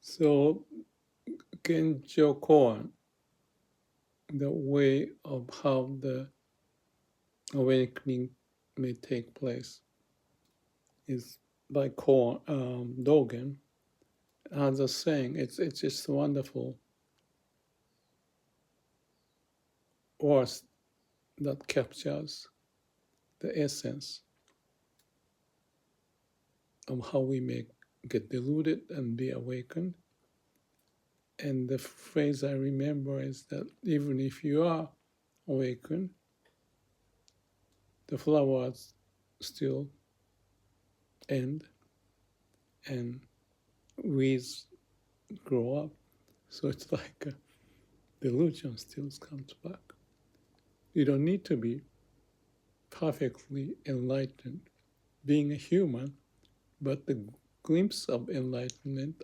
So Genjo Koan, the way of how the awakening may take place, is by Dogen. As a saying, it's just wonderful words that captures the essence of how we may get deluded and be awakened. And the phrase I remember is that even if you are awakened, the flowers still end and weeds grow up. So it's like a delusion still comes back. You don't need to be perfectly enlightened, being a human, but the glimpse of enlightenment